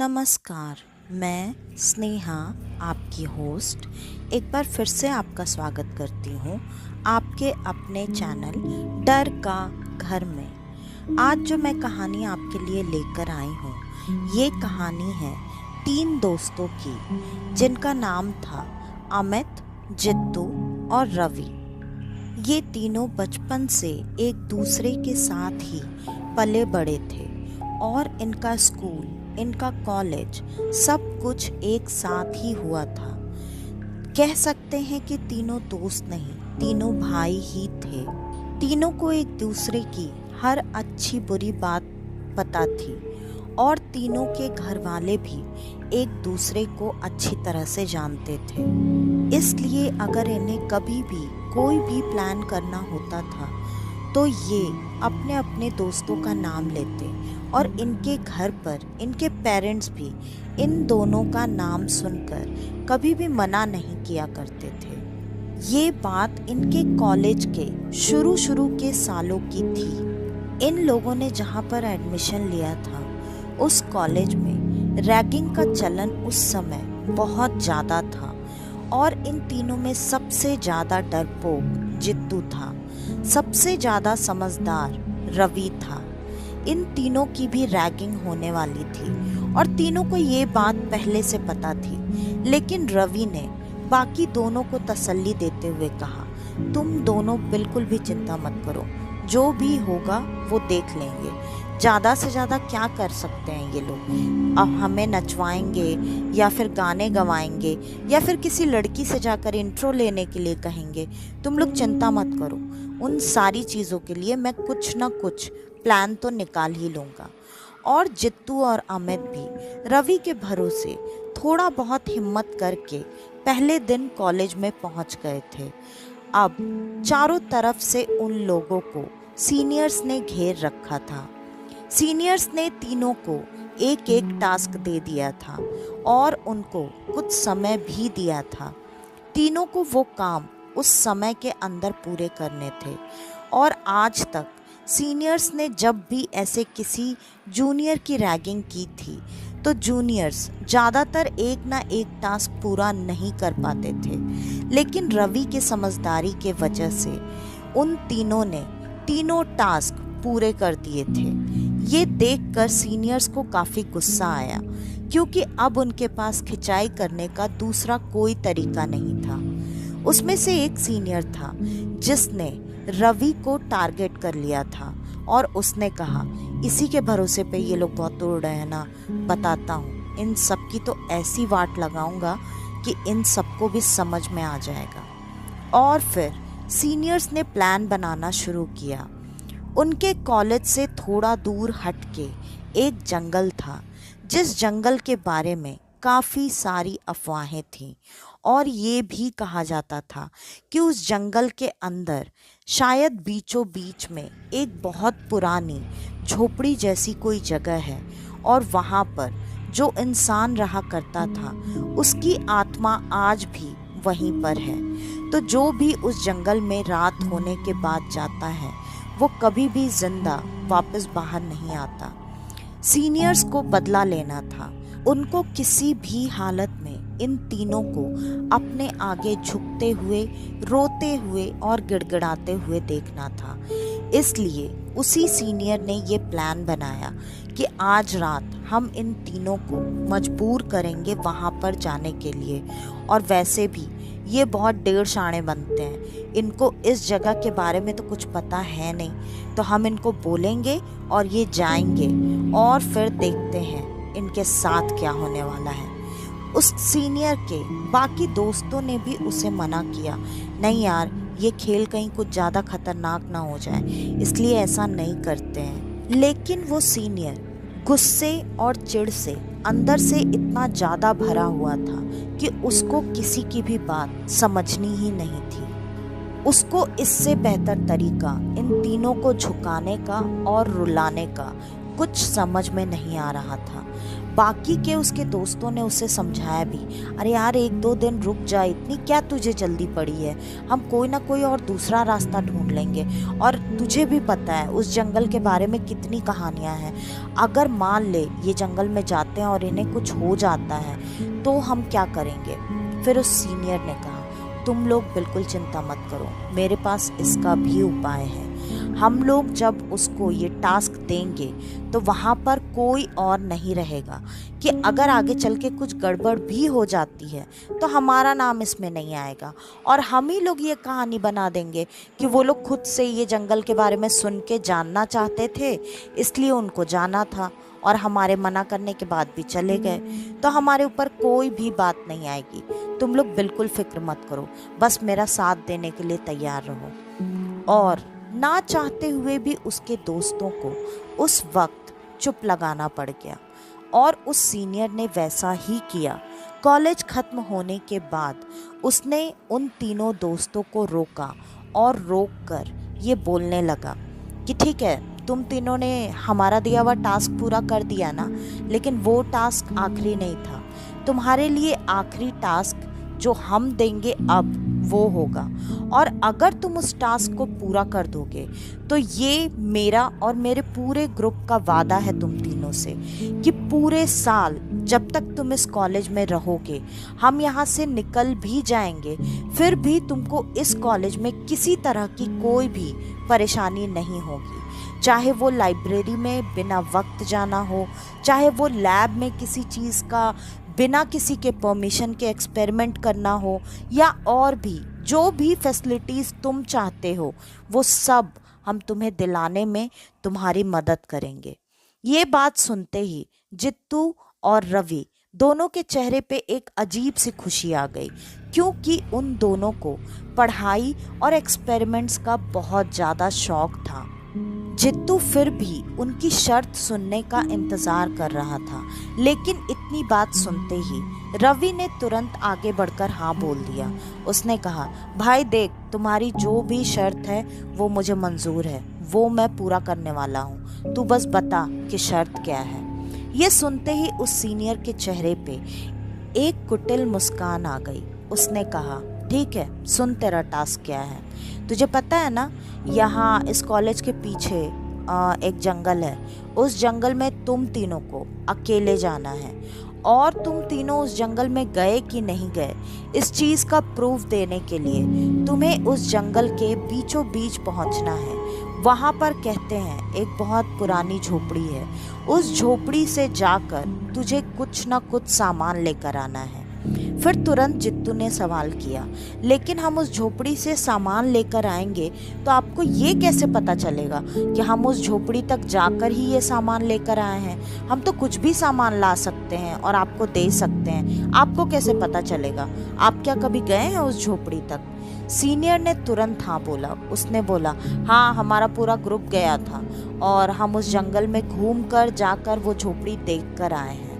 नमस्कार। मैं स्नेहा, आपकी होस्ट, एक बार फिर से आपका स्वागत करती हूँ आपके अपने चैनल डर का घर में। आज जो मैं कहानी आपके लिए लेकर आई हूँ, ये कहानी है 3 दोस्तों की, जिनका नाम था अमित, जित्तू और रवि। ये तीनों बचपन से एक दूसरे के साथ ही पले बड़े थे और इनका स्कूल, इनका कॉलेज, सब कुछ एक साथ ही हुआ था। कह सकते हैं कि तीनों दोस्त नहीं, तीनों भाई ही थे। तीनों को एक दूसरे की हर अच्छी बुरी बात पता थी और तीनों के घर वाले भी एक दूसरे को अच्छी तरह से जानते थे। इसलिए अगर इन्हें कभी भी कोई भी प्लान करना होता था तो ये अपने अपने दोस्तों का नाम लेते और इनके घर पर इनके पेरेंट्स भी इन दोनों का नाम सुनकर कभी भी मना नहीं किया करते थे। ये बात इनके कॉलेज के शुरू के सालों की थी। इन लोगों ने जहाँ पर एडमिशन लिया था उस कॉलेज में रैगिंग का चलन उस समय बहुत ज़्यादा था और इन तीनों में सबसे ज़्यादा डरपोक जित्तू था, सबसे ज़्यादा समझदार रवि था। इन तीनों की भी रैगिंग होने वाली थी और तीनों को ये बात पहले से पता थी, लेकिन रवि ने बाकी दोनों को तसल्ली देते हुए कहा, तुम दोनों बिल्कुल भी चिंता मत करो, जो भी होगा वो देख लेंगे। ज़्यादा से ज़्यादा क्या कर सकते हैं ये लोग? अब हमें नचवाएंगे या फिर गाने गवाएंगे या फिर किसी लड़की से जाकर इंट्रो लेने के लिए कहेंगे। तुम लोग चिंता मत करो, उन सारी चीज़ों के लिए मैं कुछ ना कुछ प्लान तो निकाल ही लूँगा। और जित्तू और अमित भी रवि के भरोसे थोड़ा बहुत हिम्मत करके पहले दिन कॉलेज में पहुँच गए थे। अब चारों तरफ से उन लोगों को सीनियर्स ने घेर रखा था। सीनियर्स ने तीनों को एक एक टास्क दे दिया था और उनको कुछ समय भी दिया था। तीनों को वो काम उस समय के अंदर पूरे करने थे और आज तक सीनियर्स ने जब भी ऐसे किसी जूनियर की रैगिंग की थी तो जूनियर्स ज़्यादातर एक ना एक टास्क पूरा नहीं कर पाते थे, लेकिन रवि के समझदारी के वजह से उन तीनों ने तीनों टास्क पूरे कर दिए थे। ये देखकर सीनियर्स को काफ़ी गुस्सा आया, क्योंकि अब उनके पास खिंचाई करने का दूसरा कोई तरीका नहीं था। उसमें से एक सीनियर था जिसने रवि को टारगेट कर लिया था और उसने कहा, इसी के भरोसे पे ये लोग बहुत उड़ रहे हैं ना, बताता हूँ इन सब की तो ऐसी वाट लगाऊंगा कि इन सबको भी समझ में आ जाएगा। और फिर सीनियर्स ने प्लान बनाना शुरू किया। उनके कॉलेज से थोड़ा दूर हटके एक जंगल था, जिस जंगल के बारे में काफ़ी सारी अफवाहें थीं और ये भी कहा जाता था कि उस जंगल के अंदर शायद बीचों बीच में एक बहुत पुरानी झोपड़ी जैसी कोई जगह है और वहाँ पर जो इंसान रहा करता था उसकी आत्मा आज भी वहीं पर है। तो जो भी उस जंगल में रात होने के बाद जाता है वो कभी भी जिंदा वापस बाहर नहीं आता। सीनियर्स को बदला लेना था। उनको किसी भी हालत में इन तीनों को अपने आगे झुकते हुए, रोते हुए और गिड़गिड़ाते हुए देखना था। इसलिए उसी सीनियर ने ये प्लान बनाया कि आज रात हम इन तीनों को मजबूर करेंगे वहाँ पर जाने के लिए। और वैसे भी ये बहुत डेढ़ शाणे बनते हैं, इनको इस जगह के बारे में तो कुछ पता है नहीं, तो हम इनको बोलेंगे और ये जाएंगे और फिर देखते हैं इनके साथ क्या होने वाला है। उस सीनियर के बाकी दोस्तों ने भी उसे मना किया, नहीं यार, ये खेल कहीं कुछ ज़्यादा खतरनाक ना हो जाए, इसलिए ऐसा नहीं करते हैं। लेकिन वो सीनियर गुस्से और चिढ़ से अंदर से इतना ज़्यादा भरा हुआ था कि उसको किसी की भी बात समझनी ही नहीं थी। उसको इससे बेहतर तरीका इन तीनों को झुकाने का और रुलाने का कुछ समझ में नहीं आ रहा था। बाकी के उसके दोस्तों ने उसे समझाया भी, अरे यार 1-2 दिन रुक जा, इतनी क्या तुझे जल्दी पड़ी है, हम कोई ना कोई और दूसरा रास्ता ढूंढ लेंगे। और तुझे भी पता है उस जंगल के बारे में कितनी कहानियां हैं, अगर मान ले ये जंगल में जाते हैं और इन्हें कुछ हो जाता है तो हम क्या करेंगे। फिर उस सीनियर ने कहा, तुम लोग बिल्कुल चिंता मत करो, मेरे पास इसका भी उपाय है। हम लोग जब उसको ये टास्क देंगे तो वहाँ पर कोई और नहीं रहेगा कि अगर आगे चल के कुछ गड़बड़ भी हो जाती है तो हमारा नाम इसमें नहीं आएगा, और हम ही लोग ये कहानी बना देंगे कि वो लोग खुद से ये जंगल के बारे में सुन के जानना चाहते थे, इसलिए उनको जाना था और हमारे मना करने के बाद भी चले गए, तो हमारे ऊपर कोई भी बात नहीं आएगी। तुम लोग बिल्कुल फिक्र मत करो, बस मेरा साथ देने के लिए तैयार रहो। और ना चाहते हुए भी उसके दोस्तों को उस वक्त चुप लगाना पड़ गया और उस सीनियर ने वैसा ही किया। कॉलेज खत्म होने के बाद उसने उन तीनों दोस्तों को रोका और रोककर ये बोलने लगा कि ठीक है, तुम तीनों ने हमारा दिया हुआ टास्क पूरा कर दिया ना, लेकिन वो टास्क आखिरी नहीं था। तुम्हारे लिए आखिरी टास्क जो हम देंगे अब वो होगा, और अगर तुम उस टास्क को पूरा कर दोगे तो ये मेरा और मेरे पूरे ग्रुप का वादा है तुम तीनों से कि पूरे साल जब तक तुम इस कॉलेज में रहोगे, हम यहाँ से निकल भी जाएंगे फिर भी तुमको इस कॉलेज में किसी तरह की कोई भी परेशानी नहीं होगी। चाहे वो लाइब्रेरी में बिना वक्त जाना हो, चाहे वो लैब में किसी चीज़ का बिना किसी के परमिशन के एक्सपेरिमेंट करना हो, या और भी जो भी फैसिलिटीज़ तुम चाहते हो वो सब हम तुम्हें दिलाने में तुम्हारी मदद करेंगे। ये बात सुनते ही जित्तू और रवि दोनों के चेहरे पे एक अजीब सी खुशी आ गई, क्योंकि उन दोनों को पढ़ाई और एक्सपेरिमेंट्स का बहुत ज़्यादा शौक था। जित्तू फिर भी उनकी शर्त सुनने का इंतज़ार कर रहा था, लेकिन इतनी बात सुनते ही रवि ने तुरंत आगे बढ़कर हाँ बोल दिया। उसने कहा, भाई देख, तुम्हारी जो भी शर्त है वो मुझे मंजूर है, वो मैं पूरा करने वाला हूँ, तू बस बता कि शर्त क्या है। ये सुनते ही उस सीनियर के चेहरे पे एक कुटिल मुस्कान आ गई। उसने कहा, ठीक है, सुन तेरा टास्क क्या है। तुझे पता है ना, यहाँ इस कॉलेज के पीछे एक जंगल है, उस जंगल में तुम तीनों को अकेले जाना है, और तुम तीनों उस जंगल में गए कि नहीं गए इस चीज़ का प्रूफ देने के लिए तुम्हें उस जंगल के बीचों बीच पहुँचना है। वहाँ पर कहते हैं एक बहुत पुरानी झोपड़ी है, उस झोपड़ी से जाकर तुझे कुछ ना कुछ सामान लेकर आना है। फिर तुरंत जित्तू ने सवाल किया, लेकिन हम उस झोपड़ी से सामान लेकर आएंगे तो आपको ये कैसे पता चलेगा कि हम उस झोपड़ी तक जाकर ही ये सामान लेकर आए हैं? हम तो कुछ भी सामान ला सकते हैं और आपको दे सकते हैं, आपको कैसे पता चलेगा? आप क्या कभी गए हैं उस झोपड़ी तक? सीनियर ने तुरंत हाँ बोला। उसने बोला, हाँ, हमारा पूरा ग्रुप गया था और हम उस जंगल में घूम कर जाकर वो झोपड़ी देख कर आए हैं।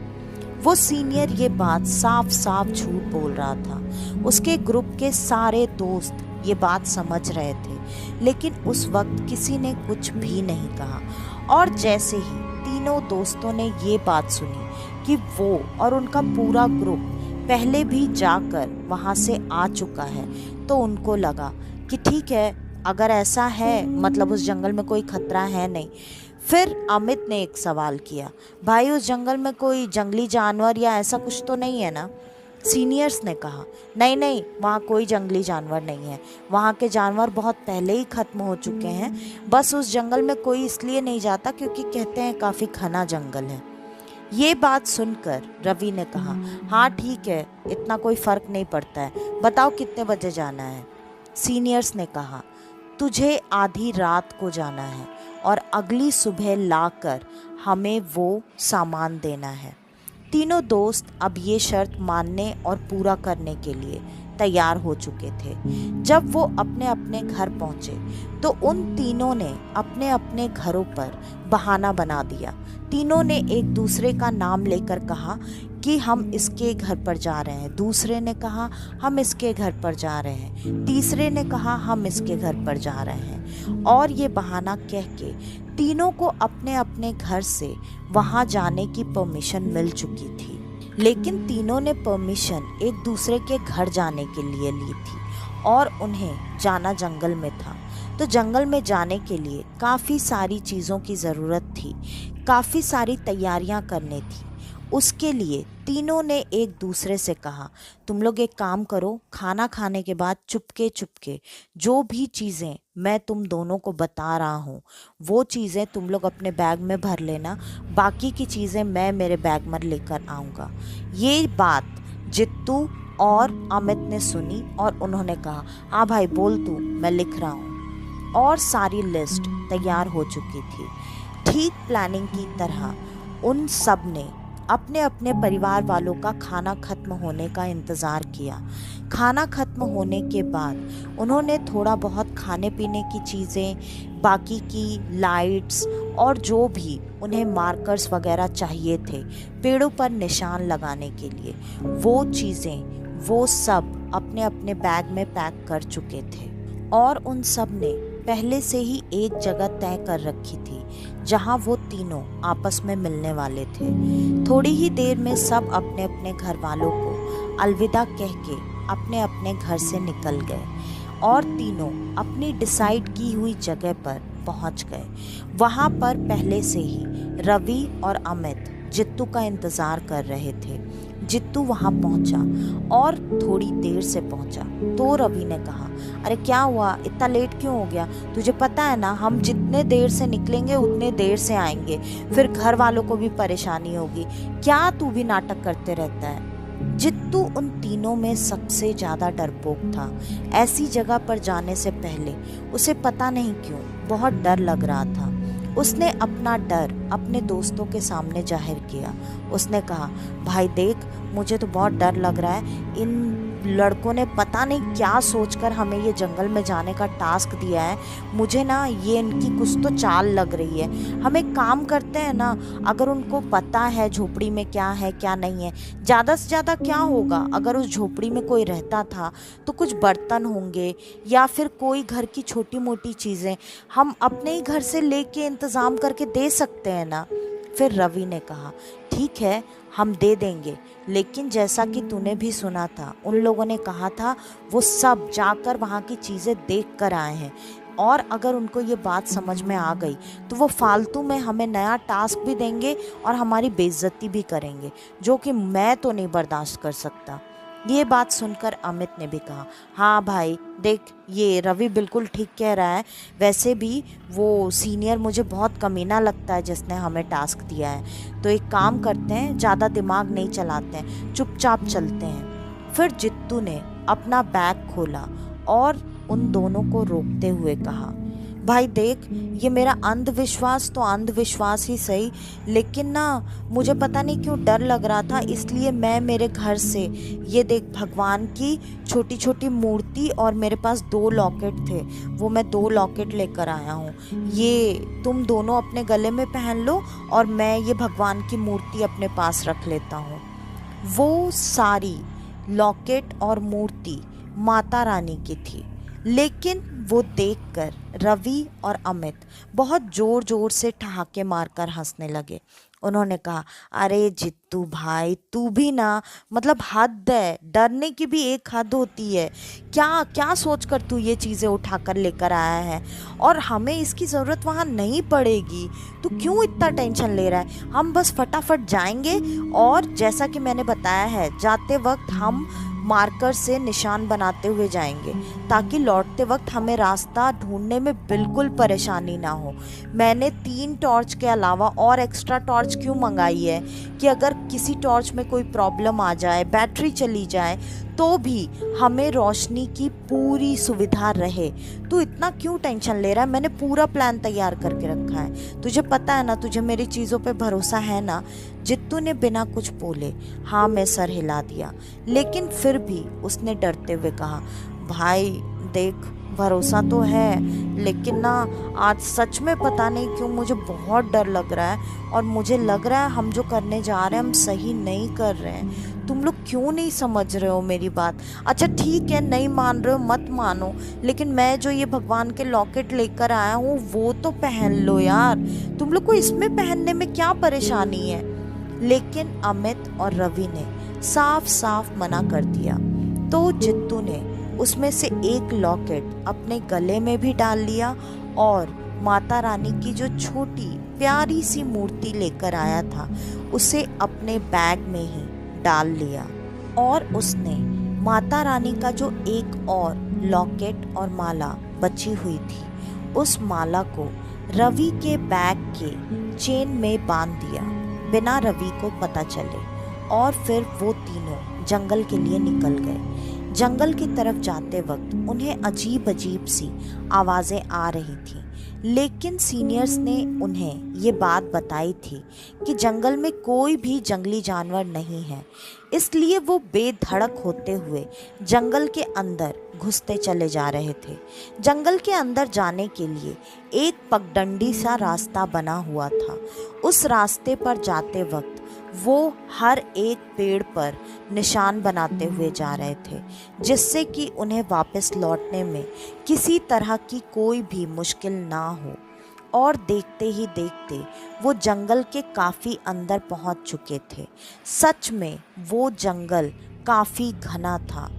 वो सीनियर ये बात साफ साफ झूठ बोल रहा था। उसके ग्रुप के सारे दोस्त ये बात समझ रहे थे, लेकिन उस वक्त किसी ने कुछ भी नहीं कहा। और जैसे ही तीनों दोस्तों ने ये बात सुनी कि वो और उनका पूरा ग्रुप पहले भी जाकर वहाँ से आ चुका है, तो उनको लगा कि ठीक है, अगर ऐसा है मतलब उस जंगल में कोई खतरा है नहीं। फिर अमित ने एक सवाल किया, भाई उस जंगल में कोई जंगली जानवर या ऐसा कुछ तो नहीं है ना? सीनियर्स ने कहा, नहीं नहीं, वहाँ कोई जंगली जानवर नहीं है, वहाँ के जानवर बहुत पहले ही ख़त्म हो चुके हैं, बस उस जंगल में कोई इसलिए नहीं जाता क्योंकि कहते हैं काफ़ी घना जंगल है। ये बात सुनकर रवि ने कहा, हाँ ठीक है, इतना कोई फ़र्क नहीं पड़ता है, बताओ कितने बजे जाना है? सीनियर्स ने कहा, तुझे आधी रात को जाना है और अगली सुबह लाकर हमें वो सामान देना है। तीनों दोस्त अब ये शर्त मानने और पूरा करने के लिए तैयार हो चुके थे। जब वो अपने अपने घर पहुंचे तो उन तीनों ने अपने अपने घरों पर बहाना बना दिया। तीनों ने एक दूसरे का नाम लेकर कहा कि हम इसके घर पर जा रहे हैं, दूसरे ने कहा हम इसके घर पर जा रहे हैं, तीसरे ने कहा हम इसके घर पर जा रहे हैं, और ये बहाना कह के तीनों को अपने अपने घर से वहाँ जाने की परमिशन मिल चुकी थी, लेकिन तीनों ने परमिशन एक दूसरे के घर जाने के लिए ली थी और उन्हें जाना जंगल में था। तो जंगल में जाने के लिए काफ़ी सारी चीज़ों की ज़रूरत थी, काफ़ी सारी तैयारियां करनी थी। उसके लिए तीनों ने एक दूसरे से कहा, तुम लोग एक काम करो, खाना खाने के बाद चुपके चुपके जो भी चीज़ें मैं तुम दोनों को बता रहा हूँ वो चीज़ें तुम लोग अपने बैग में भर लेना, बाकी की चीज़ें मैं मेरे बैग में लेकर आऊँगा। ये बात जित्तू और अमित ने सुनी और उन्होंने कहा, हाँ भाई बोल तू, मैं लिख रहा हूँ। और सारी लिस्ट तैयार हो चुकी थी। ठीक प्लानिंग की तरह उन सब ने अपने अपने परिवार वालों का खाना खत्म होने का इंतज़ार किया। खाना खत्म होने के बाद उन्होंने थोड़ा बहुत खाने पीने की चीज़ें, बाकी की लाइट्स और जो भी उन्हें मार्कर्स वगैरह चाहिए थे पेड़ों पर निशान लगाने के लिए, वो चीज़ें वो सब अपने अपने बैग में पैक कर चुके थे। और उन सब ने पहले से ही एक जगह तय कर रखी थी जहां वो तीनों आपस में मिलने वाले थे। थोड़ी ही देर में सब अपने अपने घर वालों को अलविदा कह के अपने अपने घर से निकल गए और तीनों अपनी डिसाइड की हुई जगह पर पहुंच गए। वहां पर पहले से ही रवि और अमित जित्तू का इंतज़ार कर रहे थे। जित्तू वहाँ पहुँचा और थोड़ी देर से पहुँचा तो रवि ने कहा, अरे क्या हुआ, इतना लेट क्यों हो गया? तुझे पता है ना, हम जितने देर से निकलेंगे उतने देर से आएंगे, फिर घर वालों को भी परेशानी होगी। क्या तू भी नाटक करते रहता है? जित्तू उन तीनों में सबसे ज़्यादा डरपोक था। ऐसी जगह पर जाने से पहले उसे पता नहीं क्यों बहुत डर लग रहा था। उसने अपना डर अपने दोस्तों के सामने जाहिर किया। उसने कहा, भाई देख, मुझे तो बहुत डर लग रहा है। इन लड़कों ने पता नहीं क्या सोचकर हमें ये जंगल में जाने का टास्क दिया है। मुझे ना ये इनकी कुछ तो चाल लग रही है। हम एक काम करते हैं ना, अगर उनको पता है झोपड़ी में क्या है क्या नहीं है, ज़्यादा से ज़्यादा क्या होगा, अगर उस झोपड़ी में कोई रहता था तो कुछ बर्तन होंगे या फिर कोई घर की छोटी मोटी चीज़ें हम अपने ही घर से लेके इंतज़ाम करके दे सकते हैं ना। फिर रवि ने कहा, ठीक है हम दे देंगे, लेकिन जैसा कि तूने भी सुना था, उन लोगों ने कहा था वो सब जाकर वहाँ की चीज़ें देख कर आए हैं और अगर उनको ये बात समझ में आ गई तो वो फालतू में हमें नया टास्क भी देंगे और हमारी बेइज्जती भी करेंगे, जो कि मैं तो नहीं बर्दाश्त कर सकता। ये बात सुनकर अमित ने भी कहा, हाँ भाई देख, ये रवि बिल्कुल ठीक कह रहा है। वैसे भी वो सीनियर मुझे बहुत कमीना लगता है जिसने हमें टास्क दिया है। तो एक काम करते हैं, ज़्यादा दिमाग नहीं चलाते हैं, चुपचाप चलते हैं। फिर जित्तू ने अपना बैग खोला और उन दोनों को रोकते हुए कहा, भाई देख, ये मेरा अंधविश्वास तो अंधविश्वास ही सही, लेकिन ना मुझे पता नहीं क्यों डर लग रहा था, इसलिए मैं मेरे घर से ये देख भगवान की छोटी छोटी मूर्ति और मेरे पास 2 लॉकेट थे, वो मैं 2 लॉकेट लेकर आया हूँ। ये तुम दोनों अपने गले में पहन लो और मैं ये भगवान की मूर्ति अपने पास रख लेता हूँ। वो सारी लॉकेट और मूर्ति माता रानी की थी, लेकिन वो देखकर रवि और अमित बहुत ज़ोर ज़ोर से ठहाके मारकर हंसने लगे। उन्होंने कहा, अरे जित्तू भाई, तू भी ना, मतलब हद है, डरने की भी एक हद होती है। क्या क्या सोचकर तू ये चीज़ें उठाकर लेकर आया है और हमें इसकी ज़रूरत वहाँ नहीं पड़ेगी। तू क्यों इतना टेंशन ले रहा है? हम बस फटाफट जाएंगे और जैसा कि मैंने बताया है, जाते वक्त हम मार्कर से निशान बनाते हुए जाएंगे ताकि लौटते वक्त हमें रास्ता ढूंढने में बिल्कुल परेशानी ना हो। मैंने 3 टॉर्च के अलावा और एक्स्ट्रा टॉर्च क्यों मंगाई है कि अगर किसी टॉर्च में कोई प्रॉब्लम आ जाए, बैटरी चली जाए, तो भी हमें रोशनी की पूरी सुविधा रहे। तू इतना क्यों टेंशन ले रहा है? मैंने पूरा प्लान तैयार करके रखा है, तुझे पता है ना, तुझे मेरी चीज़ों पे भरोसा है ना। जित्तू ने बिना कुछ बोले हाँ में सर हिला दिया, लेकिन फिर भी उसने डरते हुए कहा, भाई देख, भरोसा तो है, लेकिन ना आज सच में पता नहीं क्यों मुझे बहुत डर लग रहा है, और मुझे लग रहा है हम जो करने जा रहे हैं हम सही नहीं कर रहे हैं। तुम लोग क्यों नहीं समझ रहे हो मेरी बात? अच्छा ठीक है, नहीं मान रहे हो मत मानो, लेकिन मैं जो ये भगवान के लॉकेट लेकर आया हूँ वो तो पहन लो यार। तुम लोग को इसमें पहनने में क्या परेशानी है? लेकिन अमित और रवि ने साफ साफ मना कर दिया। तो जित्तू ने उसमें से एक लॉकेट अपने गले में भी डाल लिया और माता रानी की जो छोटी प्यारी सी मूर्ति लेकर आया था उसे अपने बैग में ही डाल लिया। और उसने माता रानी का जो एक और लॉकेट और माला बची हुई थी उस माला को रवि के बैग के चेन में बांध दिया बिना रवि को पता चले। और फिर वो तीनों जंगल के लिए निकल गए। जंगल की तरफ जाते वक्त उन्हें अजीब अजीब सी आवाज़ें आ रही थी, लेकिन सीनियर्स ने उन्हें ये बात बताई थी कि जंगल में कोई भी जंगली जानवर नहीं है, इसलिए वो बेधड़क होते हुए जंगल के अंदर घुसते चले जा रहे थे। जंगल के अंदर जाने के लिए एक पगडंडी सा रास्ता बना हुआ था। उस रास्ते पर जाते वक्त वो हर एक पेड़ पर निशान बनाते हुए जा रहे थे, जिससे कि उन्हें वापस लौटने में किसी तरह की कोई भी मुश्किल ना हो। और देखते ही देखते वो जंगल के काफ़ी अंदर पहुंच चुके थे। सच में वो जंगल काफ़ी घना था।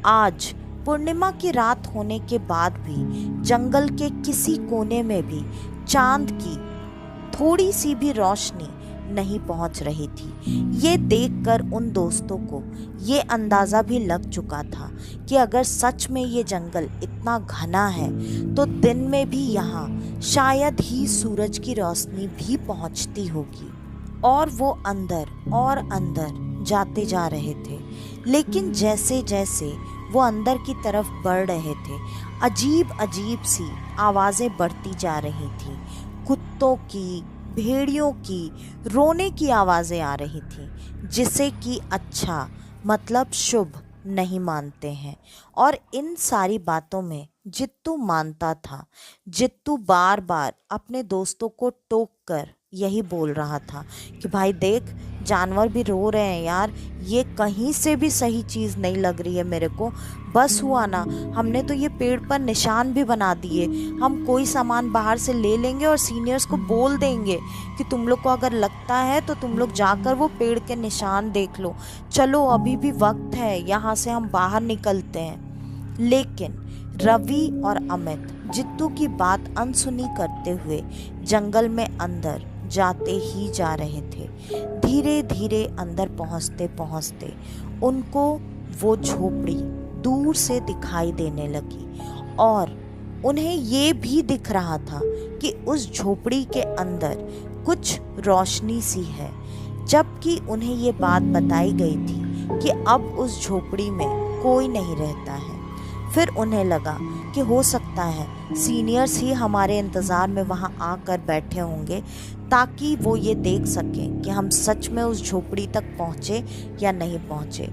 आज पूर्णिमा की रात होने के बाद भी जंगल के किसी कोने में भी चांद की थोड़ी सी भी रोशनी नहीं पहुंच रही थी। ये देखकर उन दोस्तों को ये अंदाज़ा भी लग चुका था कि अगर सच में ये जंगल इतना घना है तो दिन में भी यहाँ शायद ही सूरज की रोशनी भी पहुंचती होगी। और वो अंदर और अंदर जाते जा रहे थे, लेकिन जैसे जैसे वो अंदर की तरफ बढ़ रहे थे अजीब अजीब सी आवाज़ें बढ़ती जा रही थी। कुत्तों की, भेड़ियों की रोने की आवाज़ें आ रही थी, जिसे कि अच्छा मतलब शुभ नहीं मानते हैं। और इन सारी बातों में जित्तू मानता था। जित्तू बार बार अपने दोस्तों को टोक कर यही बोल रहा था कि भाई देख, जानवर भी रो रहे हैं यार, ये कहीं से भी सही चीज़ नहीं लग रही है मेरे को। बस हुआ ना, हमने तो ये पेड़ पर निशान भी बना दिए। हम कोई सामान बाहर से ले लेंगे और सीनियर्स को बोल देंगे कि तुम लोग को अगर लगता है तो तुम लोग जाकर वो पेड़ के निशान देख लो। चलो अभी भी वक्त है, यहाँ से हम बाहर निकलते हैं। लेकिन रवि और अमित जित्तू की बात अनसुनी करते हुए जंगल में अंदर जाते ही जा रहे थे। धीरे धीरे अंदर पहुंचते पहुंचते उनको वो झोपड़ी दूर से दिखाई देने लगी, और उन्हें ये भी दिख रहा था कि उस झोपड़ी के अंदर कुछ रोशनी सी है। जबकि उन्हें ये बात बताई गई थी कि अब उस झोपड़ी में कोई नहीं रहता है। फिर उन्हें लगा कि हो सकता है सीनियर्स ही हमारे इंतज़ार में वहाँ आकर बैठे होंगे, ताकि वो ये देख सकें कि हम सच में उस झोपड़ी तक पहुँचे या नहीं पहुँचे।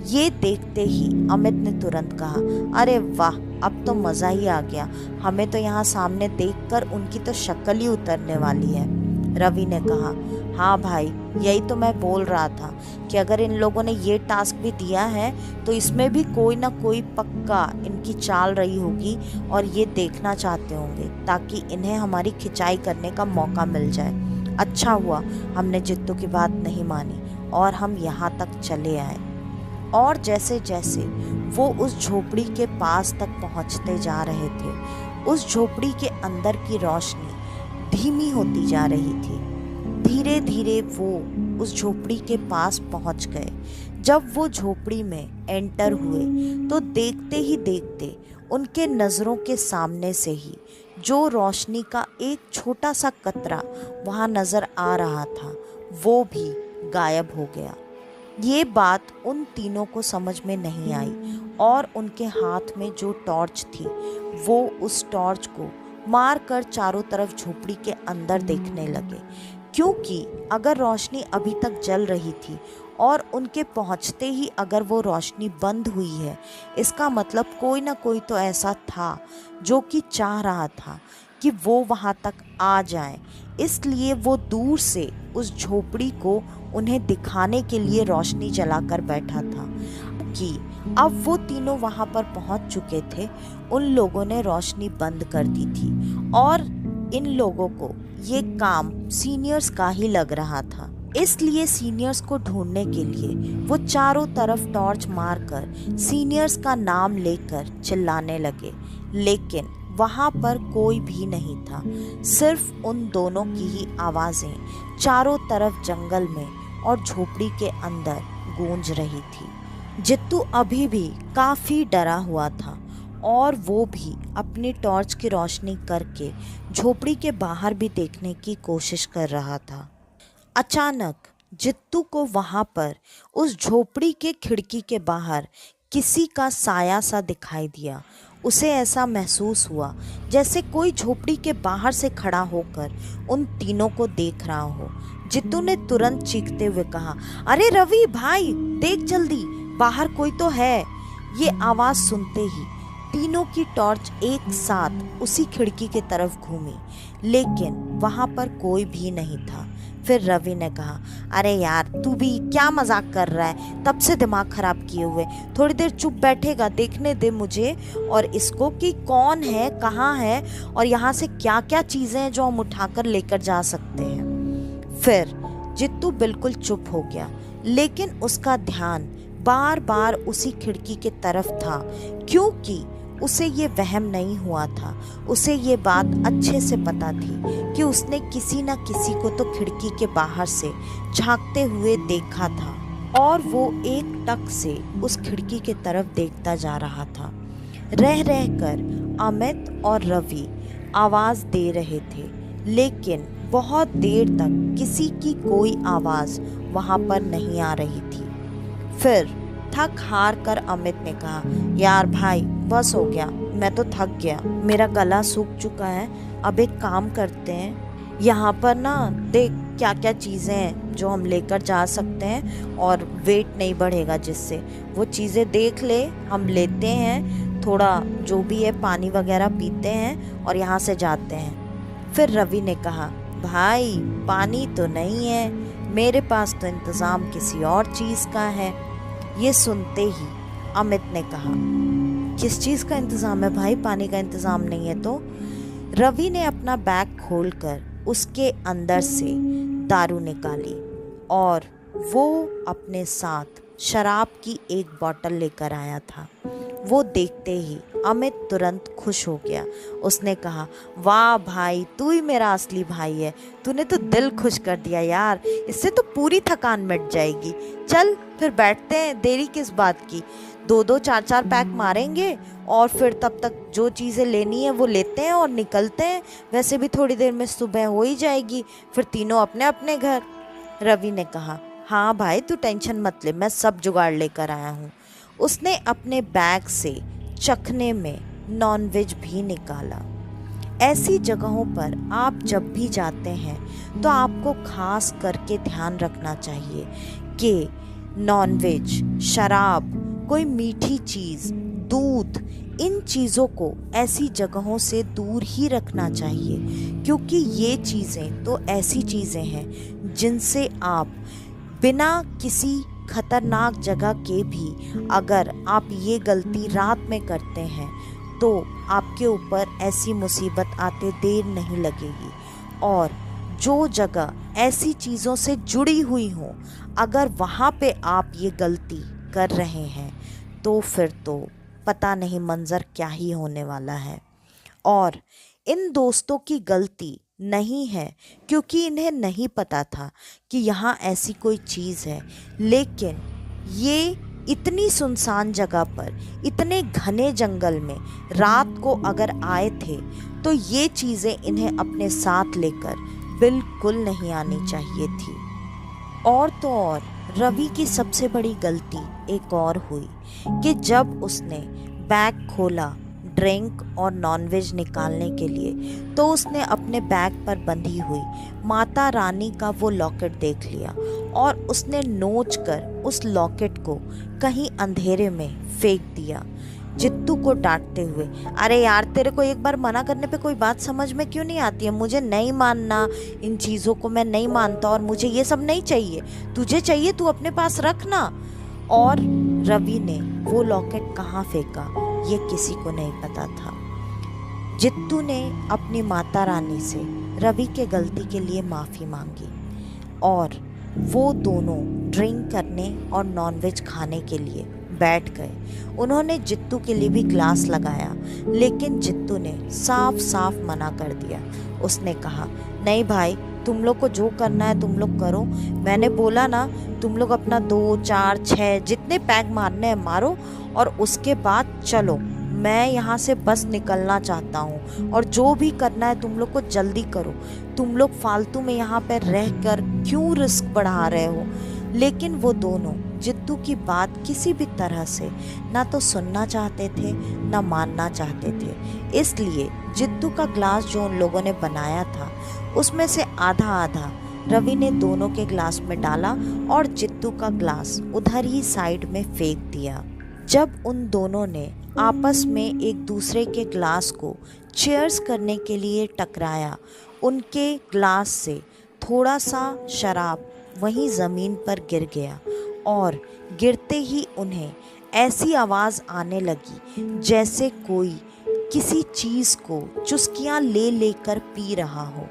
ये देखते ही अमित ने तुरंत कहा, अरे वाह, अब तो मज़ा ही आ गया, हमें तो यहाँ सामने देखकर उनकी तो शक्ल ही उतरने वाली है। रवि ने कहा, हाँ भाई, यही तो मैं बोल रहा था कि अगर इन लोगों ने ये टास्क भी दिया है तो इसमें भी कोई ना कोई पक्का इनकी चाल रही होगी और ये देखना चाहते होंगे ताकि इन्हें हमारी खिंचाई करने का मौका मिल जाए। अच्छा हुआ हमने जित्तू की बात नहीं मानी और हम यहाँ तक चले आए। और जैसे जैसे वो उस झोपड़ी के पास तक पहुँचते जा रहे थे, उस झोपड़ी के अंदर की रोशनी धीमी होती जा रही थी। धीरे धीरे वो उस झोपड़ी के पास पहुंच गए। जब वो झोपड़ी में एंटर हुए तो देखते ही देखते उनके नज़रों के सामने से ही जो रोशनी का एक छोटा सा कतरा वहाँ नज़र आ रहा था वो भी गायब हो गया। ये बात उन तीनों को समझ में नहीं आई और उनके हाथ में जो टॉर्च थी वो उस टॉर्च को मार कर चारों तरफ झोपड़ी के अंदर देखने लगे, क्योंकि अगर रोशनी अभी तक जल रही थी और उनके पहुंचते ही अगर वो रोशनी बंद हुई है, इसका मतलब कोई ना कोई तो ऐसा था जो कि चाह रहा था कि वो वहां तक आ जाए। इसलिए वो दूर से उस झोपड़ी को उन्हें दिखाने के लिए रोशनी जलाकर बैठा था कि अब वो तीनों वहां पर पहुंच चुके थे। उन लोगों ने रोशनी बंद कर दी थी और इन लोगों को ये काम सीनियर्स का ही लग रहा था। इसलिए सीनियर्स को ढूंढने के लिए वो चारों तरफ टॉर्च मारकर सीनियर्स का नाम लेकर चिल्लाने लगे, लेकिन वहां पर कोई भी नहीं था। सिर्फ उन दोनों की ही आवाजें चारों तरफ जंगल में और झोपड़ी के अंदर गूंज रही थी। जित्तू अभी भी काफी डरा हुआ था और वो भी अपनी टॉर्च की रोशनी करके झोपड़ी के बाहर भी देखने की कोशिश कर रहा था। अचानक जित्तू को वहां पर उस झोपड़ी के खिड़की के बाहर किसी का साया सा दिखाई दिया। उसे ऐसा महसूस हुआ जैसे कोई झोपड़ी के बाहर से खड़ा होकर उन तीनों को देख रहा हो। जित्तू ने तुरंत चीखते हुए कहा, अरे रवि भाई, देख जल्दी, बाहर कोई तो है। ये आवाज सुनते ही तीनों की टॉर्च एक साथ उसी खिड़की की तरफ घूमी, लेकिन वहां पर कोई भी नहीं था। फिर रवि ने कहा, अरे यार, तू भी क्या मजाक कर रहा है? तब से दिमाग खराब किए हुए, थोड़ी देर चुप बैठेगा? देखने दे मुझे और इसको कि कौन है, कहाँ है और यहाँ से क्या क्या चीजें हैं जो हम उठाकर लेकर जा सकते हैं। फिर जित्तू बिल्कुल चुप हो गया, लेकिन उसका ध्यान बार बार उसी खिड़की की तरफ था, क्योंकि उसे ये वहम नहीं हुआ था। उसे ये बात अच्छे से पता थी कि उसने किसी न किसी को तो खिड़की के बाहर से झांकते हुए देखा था और वो एक टक से उस खिड़की की तरफ देखता जा रहा था। रह रहकर अमित और रवि आवाज दे रहे थे, लेकिन बहुत देर तक किसी की कोई आवाज वहां पर नहीं आ रही थी। फिर थक हार कर अमित ने कहा, यार भाई, बस हो गया, मैं तो थक गया, मेरा गला सूख चुका है। अब एक काम करते हैं, यहाँ पर ना देख क्या क्या चीज़ें हैं जो हम लेकर जा सकते हैं और वेट नहीं बढ़ेगा, जिससे वो चीज़ें देख ले, हम लेते हैं, थोड़ा जो भी है पानी वगैरह पीते हैं और यहाँ से जाते हैं। फिर रवि ने कहा, भाई पानी तो नहीं है, मेरे पास तो इंतज़ाम किसी और चीज़ का है। ये सुनते ही अमित ने कहा, किस चीज़ का इंतज़ाम है भाई? पानी का इंतज़ाम नहीं है तो? रवि ने अपना बैग खोलकर उसके अंदर से दारू निकाली और वो अपने साथ शराब की एक बोतल लेकर आया था। वो देखते ही अमित तुरंत खुश हो गया। उसने कहा, वाह भाई, तू ही मेरा असली भाई है, तूने तो दिल खुश कर दिया यार, इससे तो पूरी थकान मिट जाएगी। चल फिर बैठते हैं, देरी किस बात की? 2-2 4-4 पैक मारेंगे और फिर तब तक जो चीज़ें लेनी है वो लेते हैं और निकलते हैं। वैसे भी थोड़ी देर में सुबह हो ही जाएगी, फिर तीनों अपने अपने घर। रवि ने कहा, हाँ भाई, तू टेंशन मत ले, मैं सब जुगाड़ लेकर आया हूँ। उसने अपने बैग से चखने में नॉनवेज भी निकाला। ऐसी जगहों पर आप जब भी जाते हैं तो आपको खास करके ध्यान रखना चाहिए कि नॉनवेज, शराब, कोई मीठी चीज़, दूध, इन चीज़ों को ऐसी जगहों से दूर ही रखना चाहिए, क्योंकि ये चीज़ें तो ऐसी चीज़ें हैं जिनसे आप बिना किसी खतरनाक जगह के भी अगर आप ये गलती रात में करते हैं तो आपके ऊपर ऐसी मुसीबत आते देर नहीं लगेगी। और जो जगह ऐसी चीज़ों से जुड़ी हुई हो, अगर वहाँ पे आप ये गलती कर रहे हैं तो फिर तो पता नहीं मंज़र क्या ही होने वाला है। और इन दोस्तों की गलती नहीं है, क्योंकि इन्हें नहीं पता था कि यहाँ ऐसी कोई चीज़ है, लेकिन ये इतनी सुनसान जगह पर, इतने घने जंगल में रात को अगर आए थे तो ये चीज़ें इन्हें अपने साथ लेकर बिल्कुल नहीं आनी चाहिए थी। और तो और रवि की सबसे बड़ी गलती एक और हुई कि जब उसने बैग खोला, ड्रिंक और नॉनवेज निकालने के लिए तो उसने अपने बैग पर बंधी हुई माता रानी का वो लॉकेट देख लिया और उसने नोच कर उस लॉकेट को कहीं अंधेरे में फेंक दिया, जित्तू को डांटते हुए। अरे यार, तेरे को एक बार मना करने पे कोई बात समझ में क्यों नहीं आती है? मुझे नहीं मानना, इन चीज़ों को मैं नहीं मानता और मुझे ये सब नहीं चाहिए। तुझे चाहिए तू अपने पास रखना। और रवि ने वो लॉकेट कहाँ फेंका ये किसी को नहीं पता था। जित्तू ने अपनी माता रानी से रवि के गलती के लिए माफ़ी मांगी और वो दोनों ड्रिंक करने और नॉनवेज खाने के लिए बैठ गए। उन्होंने जित्तू के लिए भी ग्लास लगाया, लेकिन जित्तू ने साफ साफ मना कर दिया। उसने कहा, नहीं भाई, तुम लोग को जो करना है तुम लोग करो। मैंने बोला ना, तुम लोग अपना 2, 4, 6 जितने पैग मारने हैं मारो और उसके बाद चलो। मैं यहाँ से बस निकलना चाहता हूँ और जो भी करना है तुम लोग को जल्दी करो। तुम लोग फालतू में यहाँ पर रह कर क्यों रिस्क बढ़ा रहे हो? लेकिन वो दोनों जित्तू की बात किसी भी तरह से ना तो सुनना चाहते थे ना मानना चाहते थे। इसलिए जित्तू का ग्लास जो उन लोगों ने बनाया था उसमें से आधा आधा रवि ने दोनों के ग्लास में डाला और जित्तू का ग्लास उधर ही साइड में फेंक दिया। जब उन दोनों ने आपस में एक दूसरे के ग्लास को चीयर्स करने के लिए टकराया, उनके ग्लास से थोड़ा सा शराब वहीं ज़मीन पर गिर गया और गिरते ही उन्हें ऐसी आवाज़ आने लगी जैसे कोई किसी चीज़ को चुस्कियाँ ले लेकर पी रहा हो।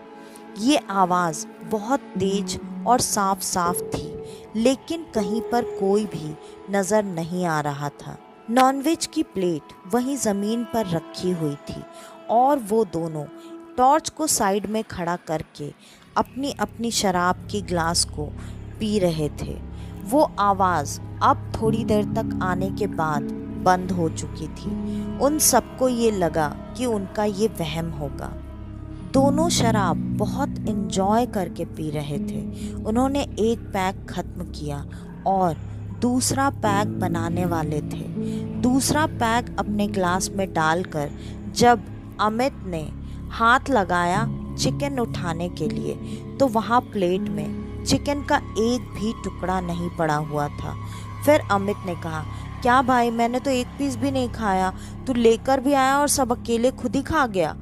ये आवाज़ बहुत तेज और साफ साफ थी, लेकिन कहीं पर कोई भी नज़र नहीं आ रहा था। नॉनवेज की प्लेट वहीं ज़मीन पर रखी हुई थी और वो दोनों टॉर्च को साइड में खड़ा करके अपनी अपनी शराब की ग्लास को पी रहे थे। वो आवाज़ अब थोड़ी देर तक आने के बाद बंद हो चुकी थी। उन सबको ये लगा कि उनका ये वहम होगा। दोनों शराब बहुत एंजॉय करके पी रहे थे। उन्होंने एक पैक ख़त्म किया और दूसरा पैक बनाने वाले थे। दूसरा पैक अपने ग्लास में डालकर जब अमित ने हाथ लगाया चिकन उठाने के लिए तो वहाँ प्लेट में चिकन का एक भी टुकड़ा नहीं पड़ा हुआ था। फिर अमित ने कहा, क्या भाई, मैंने तो एक पीस भी नहीं खाया, तू लेकर भी आया और सब अकेले खुद ही खा गया।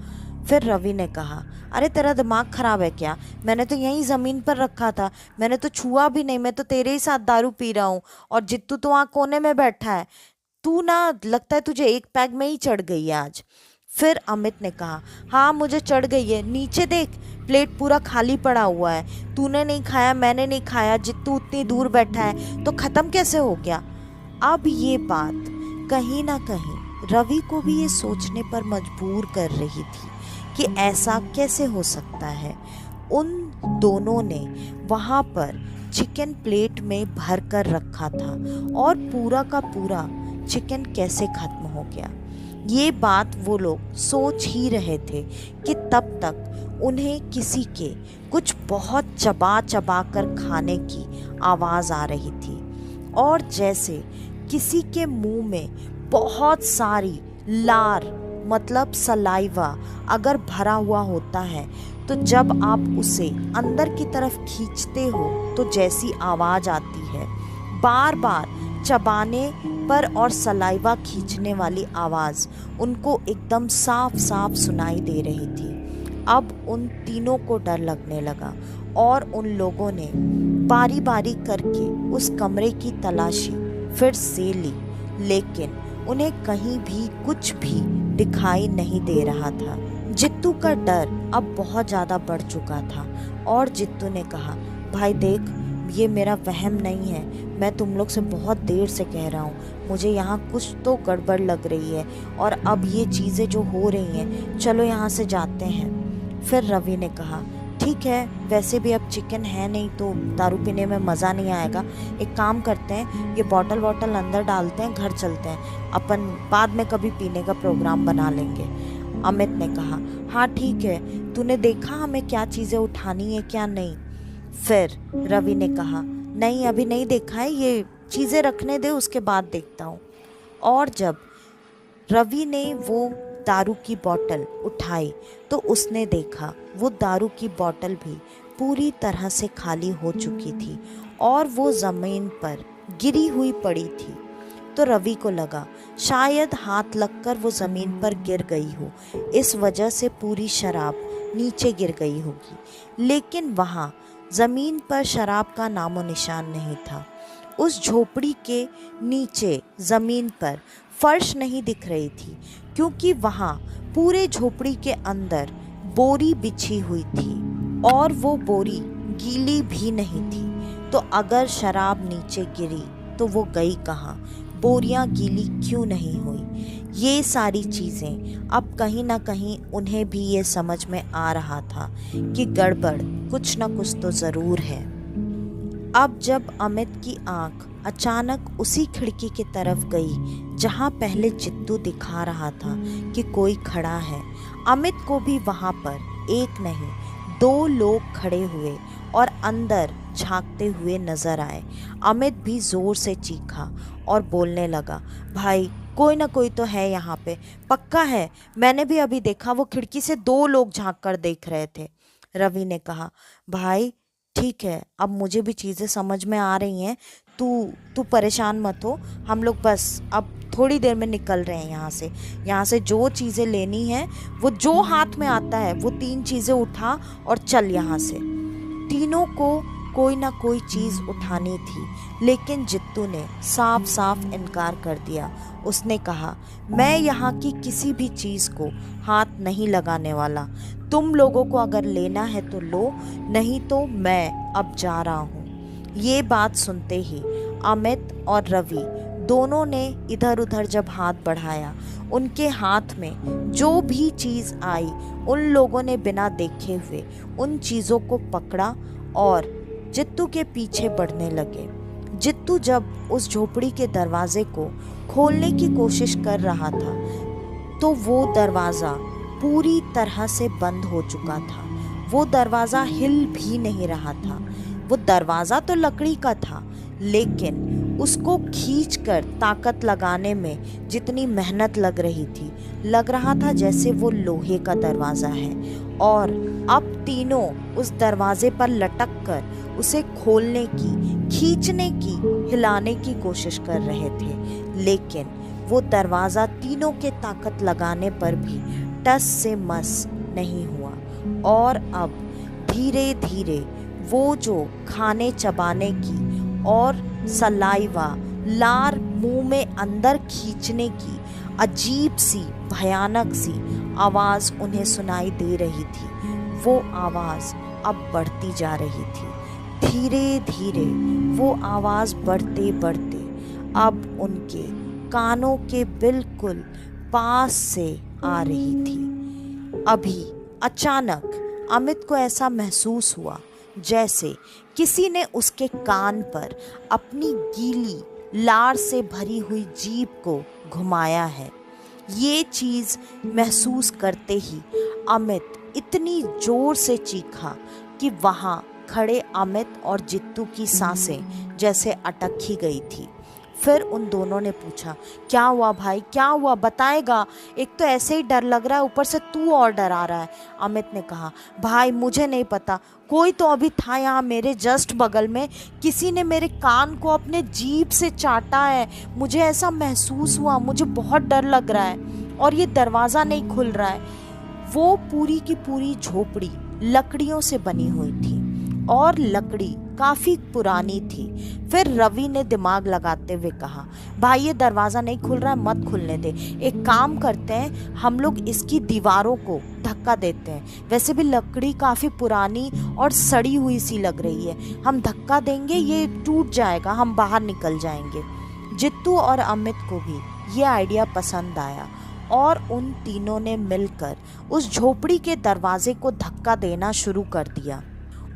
फिर रवि ने कहा, अरे तेरा दिमाग ख़राब है क्या? मैंने तो यहीं ज़मीन पर रखा था, मैंने तो छुआ भी नहीं, मैं तो तेरे ही साथ दारू पी रहा हूँ और जित्तू तो वहाँ कोने में बैठा है। तू ना, लगता है तुझे एक पैग में ही चढ़ गई है आज। फिर अमित ने कहा, हाँ मुझे चढ़ गई है, नीचे देख, प्लेट पूरा खाली पड़ा हुआ है। तूने नहीं खाया, मैंने नहीं खाया, जित्तू उतनी दूर बैठा है तो ख़त्म कैसे हो गया? अब ये बात कहीं ना कहीं रवि को भी ये सोचने पर मजबूर कर रही थी कि ऐसा कैसे हो सकता है। उन दोनों ने वहाँ पर चिकन प्लेट में भर कर रखा था और पूरा का पूरा चिकन कैसे ख़त्म हो गया, ये बात वो लोग सोच ही रहे थे कि तब तक उन्हें किसी के कुछ बहुत चबा चबा कर खाने की आवाज़ आ रही थी। और जैसे किसी के मुंह में बहुत सारी लार मतलब सलाइवा अगर भरा हुआ होता है तो जब आप उसे अंदर की तरफ खींचते हो तो जैसी आवाज़ आती है, बार बार चबाने पर और सलाइवा खींचने वाली आवाज़ उनको एकदम साफ साफ सुनाई दे रही थी। अब उन तीनों को डर लगने लगा और उन लोगों ने बारी बारी करके उस कमरे की तलाशी फिर से ली, लेकिन उन्हें कहीं भी कुछ भी दिखाई नहीं दे रहा था। जित्तू का डर अब बहुत ज़्यादा बढ़ चुका था और जित्तू ने कहा, भाई देख, ये मेरा वहम नहीं है, मैं तुम लोग से बहुत देर से कह रहा हूँ, मुझे यहाँ कुछ तो गड़बड़ लग रही है और अब ये चीज़ें जो हो रही हैं, चलो यहाँ से जाते हैं। फिर रवि ने कहा, ठीक है, वैसे भी अब चिकन है नहीं तो दारू पीने में मज़ा नहीं आएगा, एक काम करते हैं, ये बॉटल वॉटल अंदर डालते हैं, घर चलते हैं, अपन बाद में कभी पीने का प्रोग्राम बना लेंगे। अमित ने कहा, हाँ ठीक है, तूने देखा हमें क्या चीज़ें उठानी है क्या नहीं? फिर रवि ने कहा, नहीं अभी नहीं देखा है, ये चीज़ें रखने दे, उसके बाद देखता हूँ। और जब रवि ने वो दारू की बोतल उठाई तो उसने देखा वो दारू की बोतल भी पूरी तरह से खाली हो चुकी थी और वो ज़मीन पर गिरी हुई पड़ी थी। तो रवि को लगा शायद हाथ लगकर वो ज़मीन पर गिर गई हो, इस वजह से पूरी शराब नीचे गिर गई होगी। लेकिन वहाँ ज़मीन पर शराब का नामो निशान नहीं था। उस झोपड़ी के नीचे ज़मीन पर फर्श नहीं दिख रही थी, क्योंकि वहाँ पूरे झोपड़ी के अंदर बोरी बिछी हुई थी और वो बोरी गीली भी नहीं थी। तो अगर शराब नीचे गिरी तो वो गई कहाँ, बोरियां गीली क्यों नहीं हुई। ये सारी चीज़ें अब कहीं ना कहीं उन्हें भी ये समझ में आ रहा था कि गड़बड़ कुछ ना कुछ तो ज़रूर है। अब जब अमित की आंख अचानक उसी खिड़की की तरफ गई जहां पहले जित्तू दिखा रहा था कि कोई खड़ा है, अमित को भी वहां पर एक नहीं 2 लोग खड़े हुए और अंदर झांकते हुए नजर आए। अमित भी जोर से चीखा और बोलने लगा, भाई कोई ना कोई तो है यहाँ पे, पक्का है, मैंने भी अभी देखा, वो खिड़की से 2 लोग झांक कर देख रहे थे। रवि ने कहा, भाई ठीक है, अब मुझे भी चीज़ें समझ में आ रही हैं, तू परेशान मत हो, हम लोग बस अब थोड़ी देर में निकल रहे हैं यहाँ से जो चीज़ें लेनी है, वो जो हाथ में आता है वो 3 चीज़ें उठा और चल यहाँ से। तीनों को कोई ना कोई चीज़ उठानी थी, लेकिन जित्तू ने साफ साफ इनकार कर दिया। उसने कहा, मैं यहाँ की किसी भी चीज़ को हाथ नहीं लगाने वाला, तुम लोगों को अगर लेना है तो लो, नहीं तो मैं अब जा रहा हूँ। ये बात सुनते ही अमित और रवि दोनों ने इधर उधर जब हाथ बढ़ाया, उनके हाथ में जो भी चीज़ आई उन लोगों ने बिना देखे हुए उन चीज़ों को पकड़ा और जित्तू के पीछे बढ़ने लगे। जित्तू जब उस झोपड़ी के दरवाजे को खोलने की कोशिश कर रहा था तो वो दरवाज़ा पूरी तरह से बंद हो चुका था। वो दरवाज़ा हिल भी नहीं रहा था। वो दरवाज़ा तो लकड़ी का था, लेकिन उसको खींचकर ताकत लगाने में जितनी मेहनत लग रही थी, लग रहा था जैसे वो लोहे का दरवाज़ा है। और अब तीनों उस दरवाजे पर लटक कर उसे खोलने की, खींचने की, हिलाने की कोशिश कर रहे थे, लेकिन वो दरवाज़ा तीनों के ताकत लगाने पर भी टस से मस नहीं हुआ। और अब धीरे धीरे वो जो खाने चबाने की और सलाइवा, लार मुंह में अंदर खींचने की अजीब सी, भयानक सी आवाज़ उन्हें सुनाई दे रही थी, वो आवाज़ अब बढ़ती जा रही थी। धीरे धीरे वो आवाज़ बढ़ते बढ़ते अब उनके कानों के बिल्कुल पास से आ रही थी। अभी अचानक अमित को ऐसा महसूस हुआ जैसे किसी ने उसके कान पर अपनी गीली लार से भरी हुई जीभ को घुमाया है। ये चीज़ महसूस करते ही अमित इतनी ज़ोर से चीखा कि वहाँ खड़े अमित और जित्तू की सांसें जैसे अटक ही गई थी। फिर उन दोनों ने पूछा, क्या हुआ भाई, क्या हुआ, बताएगा? एक तो ऐसे ही डर लग रहा है, ऊपर से तू और डरा रहा है। अमित ने कहा, भाई मुझे नहीं पता, कोई तो अभी था यहाँ मेरे जस्ट बगल में, किसी ने मेरे कान को अपने जीभ से चाटा है, मुझे ऐसा महसूस हुआ, मुझे बहुत डर लग रहा है और ये दरवाज़ा नहीं खुल रहा है। वो पूरी की पूरी झोपड़ी लकड़ियों से बनी हुई थी और लकड़ी काफ़ी पुरानी थी। फिर रवि ने दिमाग लगाते हुए कहा, भाई ये दरवाज़ा नहीं खुल रहा है, मत खुलने दे, एक काम करते हैं, हम लोग इसकी दीवारों को धक्का देते हैं, वैसे भी लकड़ी काफ़ी पुरानी और सड़ी हुई सी लग रही है, हम धक्का देंगे ये टूट जाएगा, हम बाहर निकल जाएंगे। जित्तू और अमित को भी ये आइडिया पसंद आया और उन तीनों ने मिलकर उस झोपड़ी के दरवाजे को धक्का देना शुरू कर दिया।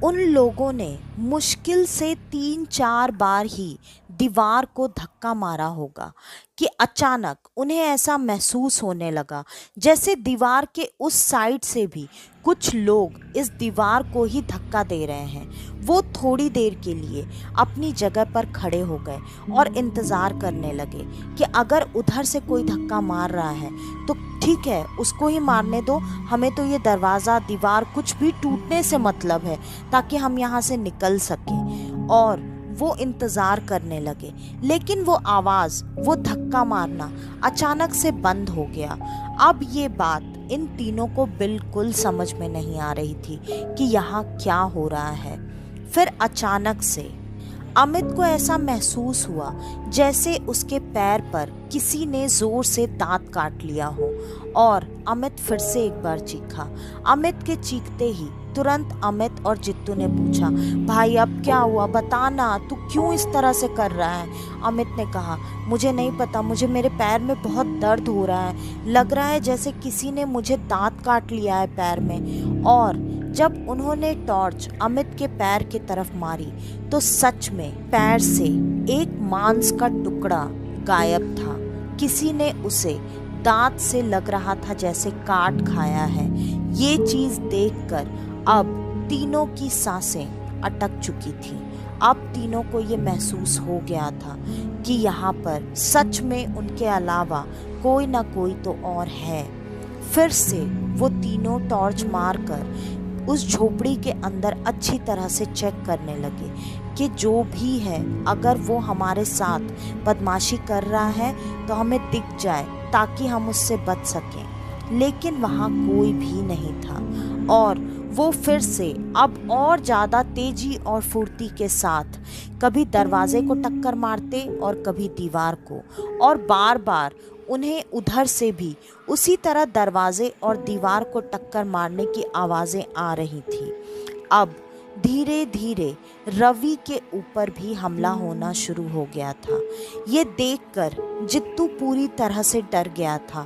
उन लोगों ने मुश्किल से 3-4 बार ही दीवार को धक्का मारा होगा कि अचानक उन्हें ऐसा महसूस होने लगा जैसे दीवार के उस साइड से भी कुछ लोग इस दीवार को ही धक्का दे रहे हैं। वो थोड़ी देर के लिए अपनी जगह पर खड़े हो गए और इंतज़ार करने लगे कि अगर उधर से कोई धक्का मार रहा है तो ठीक है, उसको ही मारने दो, हमें तो ये दरवाज़ा, दीवार, कुछ भी टूटने से मतलब है ताकि हम यहाँ से निकल सकें। और वो इंतज़ार करने लगे, लेकिन वो आवाज़, वो धक्का मारना अचानक से बंद हो गया। अब ये बात इन तीनों को बिल्कुल समझ में नहीं आ रही थी कि यहाँ क्या हो रहा है। फिर अचानक से अमित को ऐसा महसूस हुआ जैसे उसके पैर पर किसी ने जोर से दांत काट लिया हो और अमित फिर से एक बार चीखा। अमित के चीखते ही तुरंत अमित और जित्तू ने पूछा, भाई अब क्या हुआ, बताना, तू क्यों इस तरह से कर रहा है। अमित ने कहा, मुझे नहीं पता, मुझे मेरे पैर में बहुत दर्द हो रहा है, लग रहा है जैसे किसी ने मुझे दांत काट लिया है पैर में। और जब उन्होंने टॉर्च अमित के पैर की तरफ मारी तो सच में पैर से एक मांस का टुकड़ा गायब था। किसी ने उसे दांत से लग रहा था जैसे काट खाया है। ये चीज देखकर अब तीनों की सांसें अटक चुकी थी। अब तीनों को ये महसूस हो गया था कि यहाँ पर सच में उनके अलावा कोई ना कोई तो और है। फिर से वो तीनों टॉर्च मारकर उस झोपड़ी के अंदर अच्छी तरह से चेक करने लगे कि जो भी है, अगर वो हमारे साथ बदमाशी कर रहा है तो हमें दिख जाए ताकि हम उससे बच सकें। लेकिन वहाँ कोई भी नहीं था और वो फिर से अब और ज़्यादा तेजी और फुर्ती के साथ कभी दरवाजे को टक्कर मारते और कभी दीवार को, और बार बार उन्हें उधर से भी उसी तरह दरवाजे और दीवार को टक्कर मारने की आवाज़ें आ रही थी। अब धीरे धीरे रवि के ऊपर भी हमला होना शुरू हो गया था। ये देखकर जित्तू पूरी तरह से डर गया था।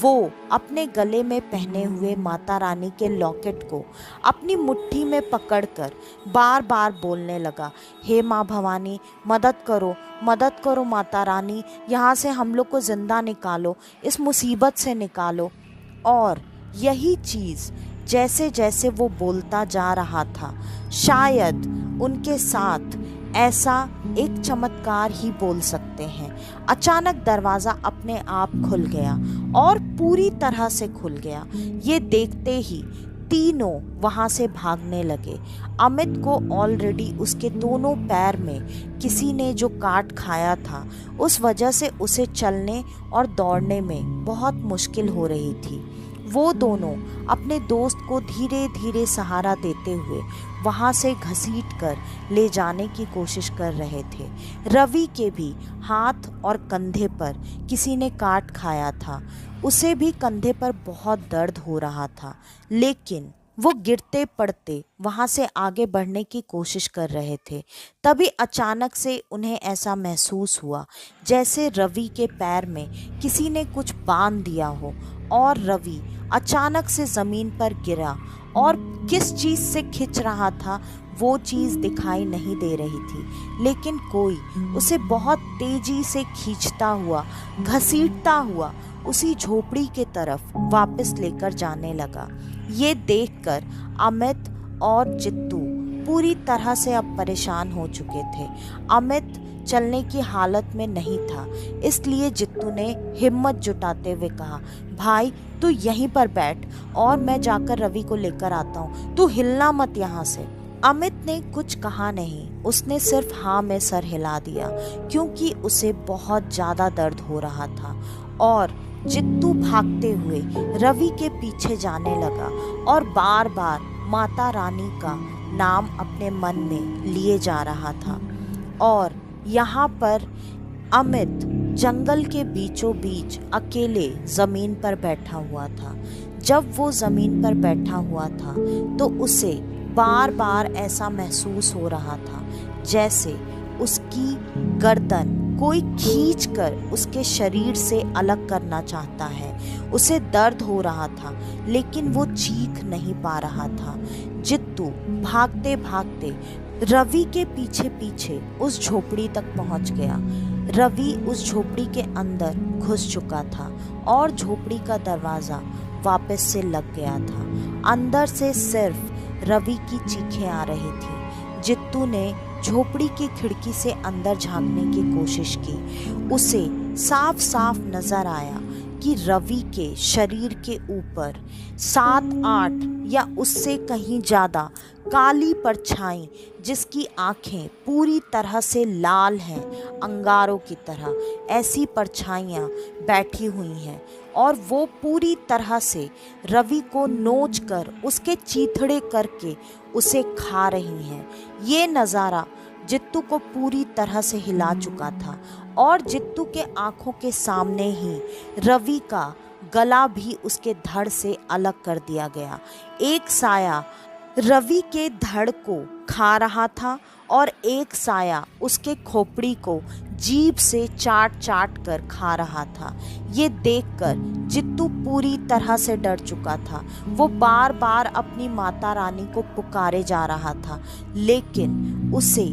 वो अपने गले में पहने हुए माता रानी के लॉकेट को अपनी मुट्ठी में पकड़कर बार बार बोलने लगा, हे माँ भवानी, मदद करो, मदद करो माता रानी, यहाँ से हम लोग को जिंदा निकालो, इस मुसीबत से निकालो। और यही चीज़ जैसे जैसे वो बोलता जा रहा था, शायद उनके साथ ऐसा एक चमत्कार ही बोल सकते हैं। अचानक दरवाज़ा अपने आप खुल गया और पूरी तरह से खुल गया। ये देखते ही तीनों वहाँ से भागने लगे। अमित को ऑलरेडी उसके दोनों पैर में किसी ने जो काट खाया था, उस वजह से उसे चलने और दौड़ने में बहुत मुश्किल हो रही थी। वो दोनों अपने दोस्त को धीरे धीरे सहारा देते हुए वहाँ से घसीट कर ले जाने की कोशिश कर रहे थे। रवि के भी हाथ और कंधे पर किसी ने काट खाया था, उसे भी कंधे पर बहुत दर्द हो रहा था, लेकिन वो गिरते पड़ते वहाँ से आगे बढ़ने की कोशिश कर रहे थे। तभी अचानक से उन्हें ऐसा महसूस हुआ जैसे रवि के पैर में किसी ने कुछ बांध दिया हो और रवि अचानक से ज़मीन पर गिरा और किस चीज़ से खिंच रहा था वो चीज़ दिखाई नहीं दे रही थी, लेकिन कोई उसे बहुत तेज़ी से खींचता हुआ, घसीटता हुआ उसी झोपड़ी के तरफ वापस लेकर जाने लगा। ये देखकर अमित और जित्तू पूरी तरह से अब परेशान हो चुके थे। अमित चलने की हालत में नहीं था, इसलिए जित्तू ने हिम्मत जुटाते हुए कहा, भाई तू यहीं पर बैठ और मैं जाकर रवि को लेकर आता हूँ, तू हिलना मत यहाँ से। अमित ने कुछ कहा नहीं, उसने सिर्फ हाँ में सर हिला दिया क्योंकि उसे बहुत ज़्यादा दर्द हो रहा था। और जित्तू भागते हुए रवि के पीछे जाने लगा और बार बार माता रानी का नाम अपने मन में लिए जा रहा था। और यहाँ पर अमित जंगल के बीचों बीच अकेले ज़मीन पर बैठा हुआ था। जब वो ज़मीन पर बैठा हुआ था तो उसे बार बार ऐसा महसूस हो रहा था जैसे उसकी गर्दन कोई खींचकर उसके शरीर से अलग करना चाहता है। उसे दर्द हो रहा था लेकिन वो चीख नहीं पा रहा था। जित्तू भागते भागते रवि के पीछे पीछे उस झोपड़ी तक पहुंच गया। रवि उस झोपड़ी के अंदर घुस चुका था और झोपड़ी का दरवाज़ा वापस से लग गया था। अंदर से सिर्फ रवि की चीखें आ रही थी। जित्तू ने झोपड़ी की खिड़की से अंदर झांकने की कोशिश की। उसे साफ साफ नजर आया कि रवि के शरीर के ऊपर 7-8 या उससे कहीं ज़्यादा काली परछाई, जिसकी आंखें पूरी तरह से लाल हैं अंगारों की तरह, ऐसी परछाइयाँ बैठी हुई हैं और वो पूरी तरह से रवि को नोच कर उसके चीथड़े करके उसे खा रही हैं। ये नज़ारा जित्तू को पूरी तरह से हिला चुका था और जित्तू के आंखों के सामने ही रवि का गला भी उसके धड़ से अलग कर दिया गया। एक साया रवि के धड़ को खा रहा था और एक साया उसके खोपड़ी को जीभ से चाट चाट कर खा रहा था। ये देखकर जित्तू पूरी तरह से डर चुका था। वो बार बार अपनी माता रानी को पुकारे जा रहा था, लेकिन उसे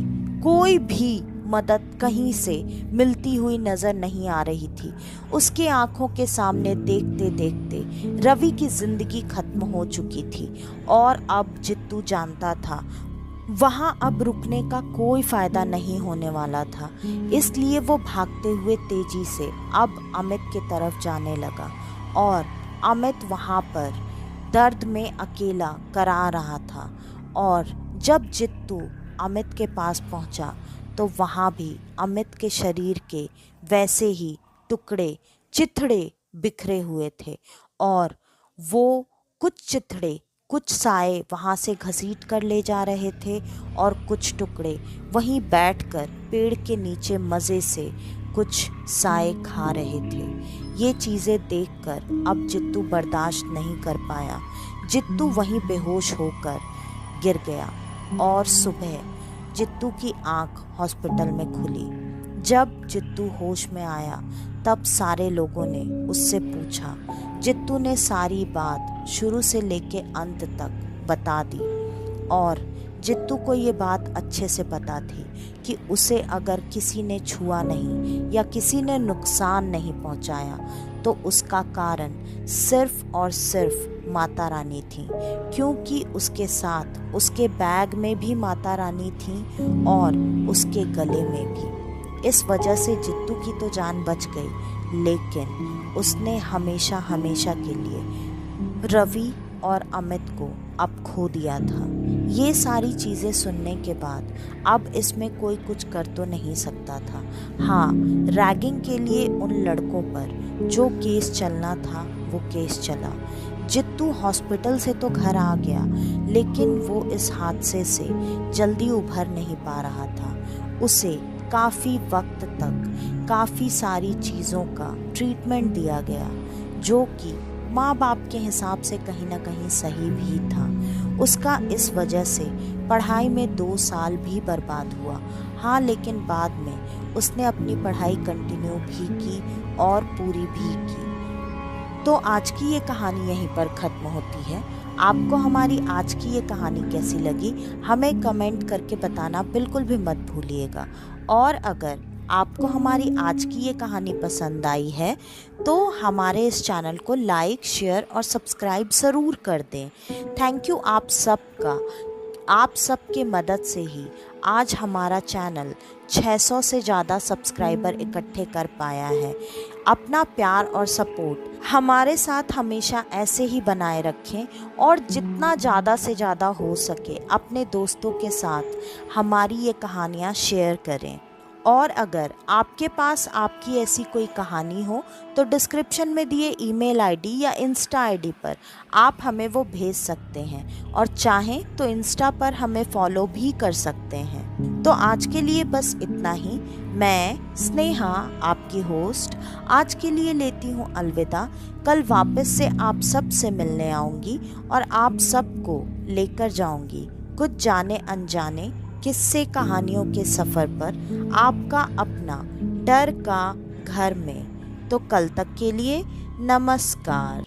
कोई भी मदद कहीं से मिलती हुई नजर नहीं आ रही थी। उसके आंखों के सामने देखते देखते रवि की जिंदगी खत्म हो चुकी थी और अब जित्तू जानता था वहाँ अब रुकने का कोई फायदा नहीं होने वाला था। इसलिए वो भागते हुए तेजी से अब अमित की तरफ जाने लगा और अमित वहाँ पर दर्द में अकेला करा रहा था। और जब जित्तू अमित के पास पहुँचा तो वहाँ भी अमित के शरीर के वैसे ही टुकड़े चिथड़े बिखरे हुए थे और वो कुछ चिथड़े कुछ साए वहाँ से घसीट कर ले जा रहे थे और कुछ टुकड़े वहीं बैठकर पेड़ के नीचे मज़े से कुछ साए खा रहे थे। ये चीज़ें देखकर अब जित्तू बर्दाश्त नहीं कर पाया। जित्तू वहीं बेहोश होकर गिर गया और सुबह जित्तू की आंख हॉस्पिटल में खुली। जब जित्तू होश में आया तब सारे लोगों ने उससे पूछा। जित्तू ने सारी बात शुरू से लेके अंत तक बता दी और जित्तू को ये बात अच्छे से पता थी कि उसे अगर किसी ने छुआ नहीं या किसी ने नुकसान नहीं पहुंचाया तो उसका कारण सिर्फ और सिर्फ माता रानी थी, क्योंकि उसके साथ उसके बैग में भी माता रानी थी और उसके गले में भी। इस वजह से जित्तू की तो जान बच गई, लेकिन उसने हमेशा हमेशा के लिए रवि और अमित को अब खो दिया था। ये सारी चीज़ें सुनने के बाद अब इसमें कोई कुछ कर तो नहीं सकता था। हाँ, रैगिंग के लिए उन लड़कों पर जो केस चलना था वो केस चला। जित्तू हॉस्पिटल से तो घर आ गया, लेकिन वो इस हादसे से जल्दी उभर नहीं पा रहा था। उसे काफ़ी वक्त तक काफ़ी सारी चीज़ों का ट्रीटमेंट दिया गया, जो कि माँ बाप के हिसाब से कहीं ना कहीं सही भी था। उसका इस वजह से पढ़ाई में 2 साल भी बर्बाद हुआ। हाँ, लेकिन बाद में उसने अपनी पढ़ाई कंटिन्यू भी की और पूरी भी की। तो आज की ये कहानी यहीं पर ख़त्म होती है। आपको हमारी आज की ये कहानी कैसी लगी हमें कमेंट करके बताना बिल्कुल भी मत भूलिएगा। और अगर आपको हमारी आज की ये कहानी पसंद आई है तो हमारे इस चैनल को लाइक, शेयर और सब्सक्राइब ज़रूर कर दें। थैंक यू आप सबका। आप सबके मदद से ही आज हमारा चैनल 600 से ज़्यादा सब्सक्राइबर इकट्ठे कर पाया है। अपना प्यार और सपोर्ट हमारे साथ हमेशा ऐसे ही बनाए रखें और जितना ज़्यादा से ज़्यादा हो सके अपने दोस्तों के साथ हमारी ये कहानियाँ शेयर करें। और अगर आपके पास आपकी ऐसी कोई कहानी हो तो डिस्क्रिप्शन में दिए ईमेल आईडी या इंस्टा आईडी पर आप हमें वो भेज सकते हैं और चाहें तो इंस्टा पर हमें फॉलो भी कर सकते हैं। तो आज के लिए बस इतना ही। मैं स्नेहा आपकी होस्ट आज के लिए लेती हूँ अलविदा। कल वापस से आप सब से मिलने आऊँगी और आप सबको लेकर जाऊँगी कुछ जाने अनजाने किस्से कहानियों के सफ़र पर, आपका अपना डर का घर में। तो कल तक के लिए नमस्कार।